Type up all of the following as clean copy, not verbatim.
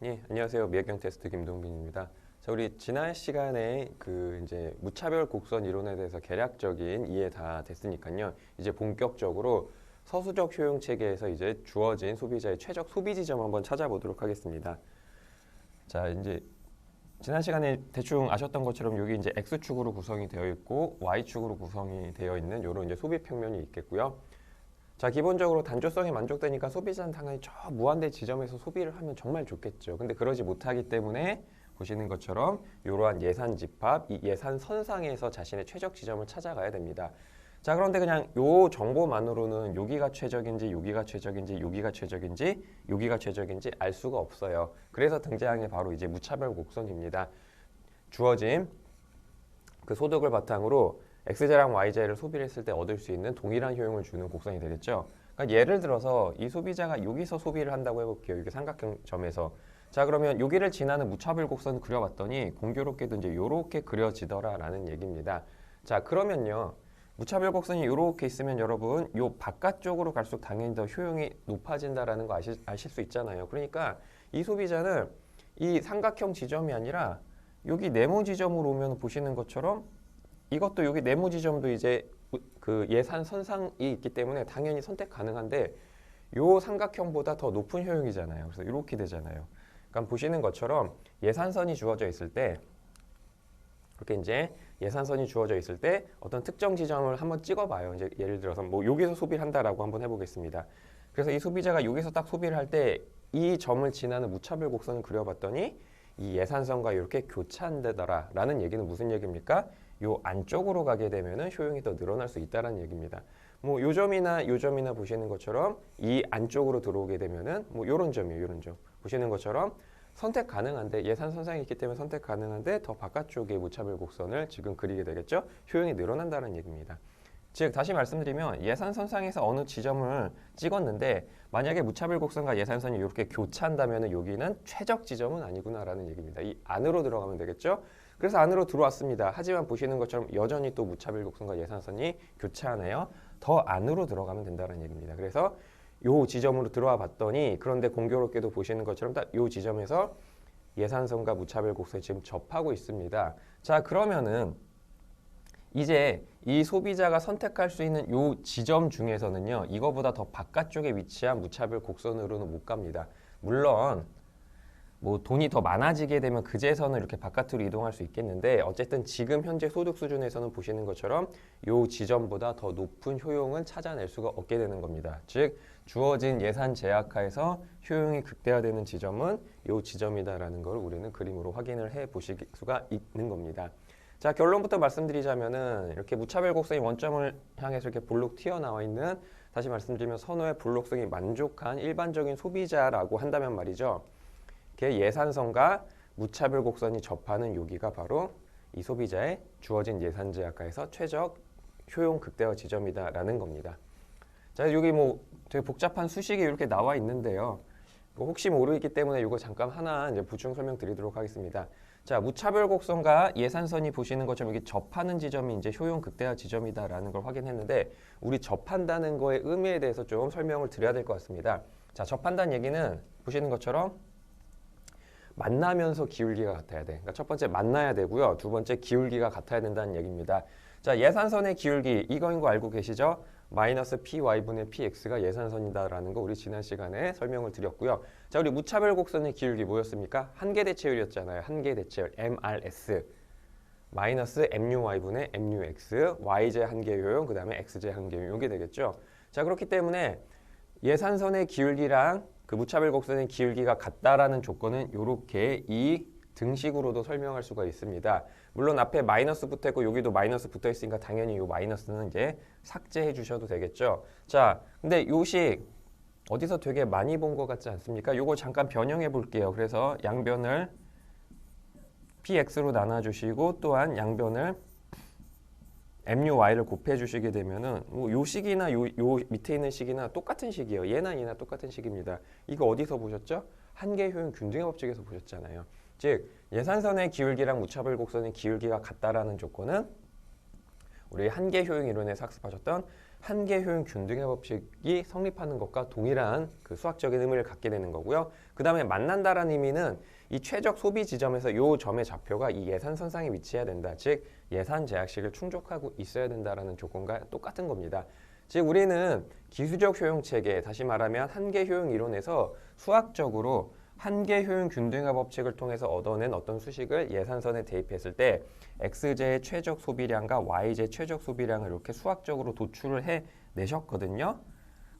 예, 안녕하세요. 미학경 테스트 김동빈입니다. 자, 우리 지난 시간에 이제 무차별 곡선 이론에 대해서 개략적인 이해 다 됐으니까요. 이제 본격적으로 서수적 효용 체계에서 이제 주어진 소비자의 최적 소비 지점 한번 찾아보도록 하겠습니다. 자, 이제 지난 시간에 대충 아셨던 것처럼 여기 이제 X축으로 구성이 되어 있고 Y축으로 구성이 되어 있는 이런 이제 소비 평면이 있겠고요. 자, 기본적으로 단조성이 만족되니까 소비자는 당연히 저 무한대 지점에서 소비를 하면 정말 좋겠죠. 근데 그러지 못하기 때문에 보시는 것처럼 이러한 예산 집합, 이 예산 선상에서 자신의 최적 지점을 찾아가야 됩니다. 자, 그런데 그냥 요 정보만으로는 여기가 최적인지 여기가 최적인지 여기가 최적인지 여기가 최적인지 알 수가 없어요. 그래서 등장한 게 바로 이제 무차별 곡선입니다. 주어진 그 소득을 바탕으로 X제랑 Y제를 소비를 했을 때 얻을 수 있는 동일한 효용을 주는 곡선이 되겠죠. 그러니까 예를 들어서 이 소비자가 여기서 소비를 한다고 해볼게요. 이게 삼각형 점에서. 자, 그러면 여기를 지나는 무차별 곡선을 그려봤더니 공교롭게도 이제 이렇게 그려지더라라는 얘기입니다. 자, 그러면요. 무차별 곡선이 이렇게 있으면 여러분 요 바깥쪽으로 갈수록 당연히 더 효용이 높아진다라는 거 아실 수 있잖아요. 그러니까 이 소비자는 이 삼각형 지점이 아니라 여기 네모 지점으로 오면 보시는 것처럼 이것도 여기 네모 지점도 이제 그 예산 선상이 있기 때문에 당연히 선택 가능한데 요 삼각형보다 더 높은 효용이잖아요. 그래서 이렇게 되잖아요. 그러니까 보시는 것처럼 예산선이 주어져 있을 때 이렇게 이제 예산선이 주어져 있을 때 어떤 특정 지점을 한번 찍어봐요. 이제 예를 들어서 뭐 여기서 소비를 한다라고 한번 해보겠습니다. 그래서 이 소비자가 여기서 딱 소비를 할 때 이 점을 지나는 무차별 곡선을 그려봤더니 이 예산선과 이렇게 교차한다더라 라는 얘기는 무슨 얘기입니까? 요 안쪽으로 가게 되면은 효용이 더 늘어날 수 있다는 얘기입니다. 뭐 요 점이나 요 점이나 보시는 것처럼 이 안쪽으로 들어오게 되면은 뭐 요런 점이에요. 요런 점. 보시는 것처럼 선택 가능한데 예산 선상이 있기 때문에 선택 가능한데 더 바깥쪽에 무차별 곡선을 지금 그리게 되겠죠. 효용이 늘어난다는 얘기입니다. 즉 다시 말씀드리면 예산 선상에서 어느 지점을 찍었는데 만약에 무차별 곡선과 예산선이 이렇게 교차한다면 여기는 최적 지점은 아니구나라는 얘기입니다. 이 안으로 들어가면 되겠죠. 그래서 안으로 들어왔습니다. 하지만 보시는 것처럼 여전히 또 무차별 곡선과 예산선이 교차하네요. 더 안으로 들어가면 된다는 얘기입니다. 그래서 요 지점으로 들어와 봤더니 그런데 공교롭게도 보시는 것처럼 딱 요 지점에서 예산선과 무차별 곡선이 지금 접하고 있습니다. 자, 그러면은 이제 이 소비자가 선택할 수 있는 요 지점 중에서는요, 이거보다 더 바깥쪽에 위치한 무차별 곡선으로는 못 갑니다. 물론 뭐 돈이 더 많아지게 되면 그제서는 이렇게 바깥으로 이동할 수 있겠는데 어쨌든 지금 현재 소득 수준에서는 보시는 것처럼 요 지점보다 더 높은 효용을 찾아낼 수가 없게 되는 겁니다. 즉 주어진 예산 제약하에서 효용이 극대화되는 지점은 요 지점이다라는 걸 우리는 그림으로 확인을 해 보실 수가 있는 겁니다. 자, 결론부터 말씀드리자면은 이렇게 무차별 곡선이 원점을 향해서 이렇게 볼록 튀어나와 있는, 다시 말씀드리면 선호의 볼록성이 만족한 일반적인 소비자라고 한다면 말이죠. 예산선과 무차별 곡선이 접하는 여기가 바로 이 소비자의 주어진 예산 제약하에서 최적 효용 극대화 지점이다라는 겁니다. 자, 여기 뭐 되게 복잡한 수식이 이렇게 나와 있는데요. 혹시 모르기 때문에 이거 잠깐 하나 이제 보충 설명드리도록 하겠습니다. 자, 무차별 곡선과 예산선이 보시는 것처럼 이게 접하는 지점이 이제 효용 극대화 지점이다라는 걸 확인했는데 우리 접한다는 거의 의미에 대해서 좀 설명을 드려야 될 것 같습니다. 자, 접한다는 얘기는 보시는 것처럼 만나면서 기울기가 같아야 돼. 그러니까 첫 번째 만나야 되고요. 두 번째 기울기가 같아야 된다는 얘기입니다. 자, 예산선의 기울기 이거인 거 알고 계시죠? 마이너스 py분의 px가 예산선이다라는 거 우리 지난 시간에 설명을 드렸고요. 자, 우리 무차별 곡선의 기울기 뭐였습니까? 한계대체율이었잖아요. 한계대체율 mrs 마이너스 muy분의 mux y제 한계효용 그 다음에 x제 한계효용 이게 되겠죠. 자, 그렇기 때문에 예산선의 기울기랑 그 무차별 곡선의 기울기가 같다라는 조건은 이렇게 이 등식으로도 설명할 수가 있습니다. 물론 앞에 마이너스 붙어 있고 여기도 마이너스 붙어 있으니까 당연히 이 마이너스는 이제 삭제해 주셔도 되겠죠. 자, 근데 요식 어디서 되게 많이 본 것 같지 않습니까? 요거 잠깐 변형해 볼게요. 그래서 양변을 px로 나눠주시고 또한 양변을 MUY를 곱해 주시게 되면은 요 식이나 요 밑에 있는 식이나 똑같은 식이에요. 얘나 똑같은 식입니다. 이거 어디서 보셨죠? 한계효용 균등의 법칙에서 보셨잖아요. 즉 예산선의 기울기랑 무차별 곡선의 기울기가 같다라는 조건은 우리 한계 효용 이론에서 학습하셨던 한계 효용 균등의 법칙이 성립하는 것과 동일한 그 수학적인 의미를 갖게 되는 거고요. 그 다음에 만난다라는 의미는 이 최적 소비 지점에서 요 점의 좌표가 이 예산선상에 위치해야 된다. 즉 예산 제약식을 충족하고 있어야 된다라는 조건과 똑같은 겁니다. 즉 우리는 기술적 효용 체계, 다시 말하면 한계 효용 이론에서 수학적으로 한계 효용 균등화 법칙을 통해서 얻어낸 어떤 수식을 예산선에 대입했을 때 x제의 최적 소비량과 y제의 최적 소비량을 이렇게 수학적으로 도출을 해 내셨거든요.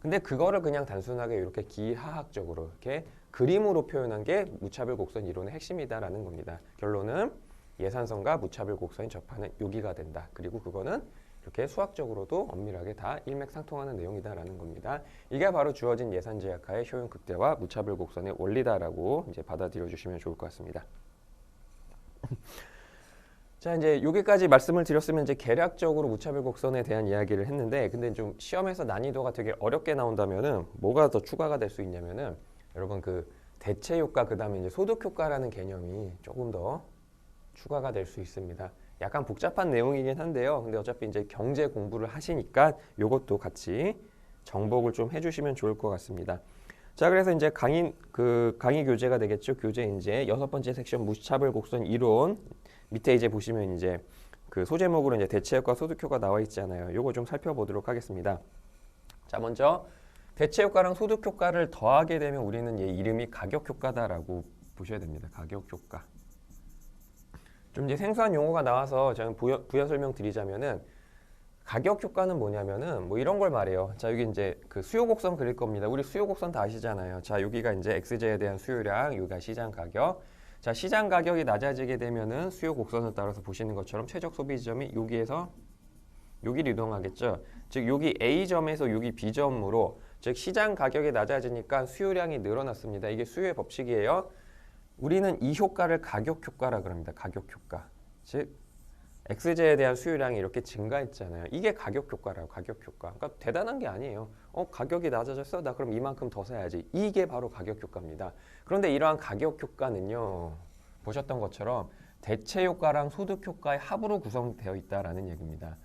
근데 그거를 그냥 단순하게 이렇게 기하학적으로 이렇게 그림으로 표현한 게 무차별 곡선 이론의 핵심이다라는 겁니다. 결론은 예산선과 무차별 곡선이 접하는 여기가 된다. 그리고 그거는 이렇게 수학적으로도 엄밀하게 다 일맥상통하는 내용이다라는 겁니다. 이게 바로 주어진 예산 제약하의 효용 극대화 무차별 곡선의 원리다라고 이제 받아들여 주시면 좋을 것 같습니다. 자, 이제 여기까지 말씀을 드렸으면 이제 계략적으로 무차별 곡선에 대한 이야기를 했는데, 근데 좀 시험에서 난이도가 되게 어렵게 나온다면은 뭐가 더 추가가 될 수 있냐면은 여러분 그 대체 효과 그다음에 이제 소득 효과라는 개념이 조금 더 추가가 될 수 있습니다. 약간 복잡한 내용이긴 한데요. 근데 어차피 이제 경제 공부를 하시니까 이것도 같이 정복을 좀 해주시면 좋을 것 같습니다. 자, 그래서 이제 강의 교재가 되겠죠. 교재 이제 6번째 섹션 무차별 곡선 이론 밑에 이제 보시면 이제 그 소제목으로 이제 대체효과, 소득효과 나와 있잖아요. 요거 좀 살펴보도록 하겠습니다. 자, 먼저 대체효과랑 소득효과를 더하게 되면 우리는 얘 이름이 가격효과다라고 보셔야 됩니다. 가격효과. 좀 이제 생소한 용어가 나와서 저는 부연 설명 드리자면은 가격 효과는 뭐냐면은 뭐 이런 걸 말해요. 자, 여기 이제 그 수요 곡선 그릴 겁니다. 우리 수요 곡선 다 아시잖아요. 자, 여기가 이제 x제에 대한 수요량, 여기가 시장 가격. 자, 시장 가격이 낮아지게 되면은 수요 곡선을 따라서 보시는 것처럼 최적 소비 지점이 여기에서 여기로 이동하겠죠. 즉 여기 A점에서 여기 B점으로, 즉 시장 가격이 낮아지니까 수요량이 늘어났습니다. 이게 수요의 법칙이에요. 우리는 이 효과를 가격 효과라 그럽니다. 가격 효과. 즉 x제에 대한 수요량이 이렇게 증가했잖아요. 이게 가격 효과라고, 가격 효과. 그러니까 대단한 게 아니에요. 가격이 낮아졌어? 나 그럼 이만큼 더 사야지. 이게 바로 가격 효과입니다. 그런데 이러한 가격 효과는요, 보셨던 것처럼 대체 효과랑 소득 효과의 합으로 구성되어 있다라는 얘기입니다.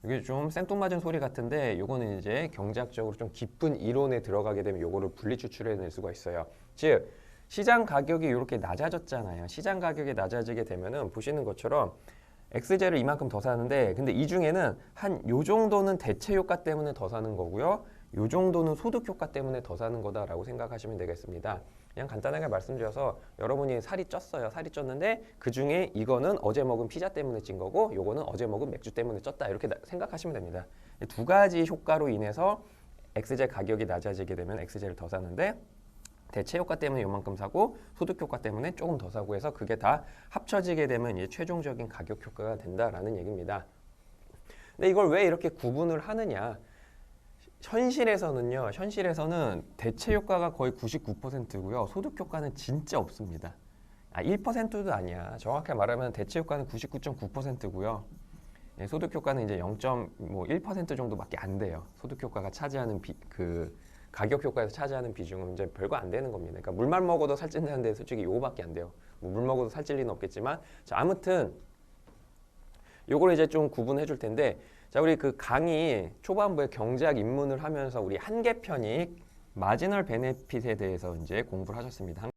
이게 좀 생뚱맞은 소리 같은데 요거는 이제 경제학적으로 좀 깊은 이론에 들어가게 되면 요거를 분리 추출해낼 수가 있어요. 즉 시장 가격이 이렇게 낮아졌잖아요. 시장 가격이 낮아지게 되면은 보시는 것처럼 x제를 이만큼 더 사는데, 근데 이 중에는 한 요 정도는 대체 효과 때문에 더 사는 거고요. 요 정도는 소득 효과 때문에 더 사는 거다라고 생각하시면 되겠습니다. 그냥 간단하게 말씀드려서 여러분이 살이 쪘어요. 살이 쪘는데 그 중에 이거는 어제 먹은 피자 때문에 찐 거고 요거는 어제 먹은 맥주 때문에 쪘다. 이렇게 생각하시면 됩니다. 두 가지 효과로 인해서 x제 가격이 낮아지게 되면 x제를 더 사는데, 대체 효과 때문에 요만큼 사고 소득 효과 때문에 조금 더 사고 해서 그게 다 합쳐지게 되면 이제 최종적인 가격 효과가 된다라는 얘기입니다. 근데 이걸 왜 이렇게 구분을 하느냐? 현실에서는 대체 효과가 거의 99%고요. 소득 효과는 진짜 없습니다. 1%도 아니야. 정확히 말하면 대체 효과는 99.9%고요. 소득 효과는 이제 0.1% 정도밖에 안 돼요. 소득 효과가 차지하는 가격 효과에서 차지하는 비중은 이제 별거 안 되는 겁니다. 그러니까 물만 먹어도 살찐다는데 솔직히 요거밖에 안 돼요. 뭐 물 먹어도 살찔 리는 없겠지만, 자, 아무튼 요걸 이제 좀 구분해 줄 텐데, 자, 우리 그 강의 초반부에 경제학 입문을 하면서 우리 한계 편익 마지널 베네핏에 대해서 이제 공부를 하셨습니다.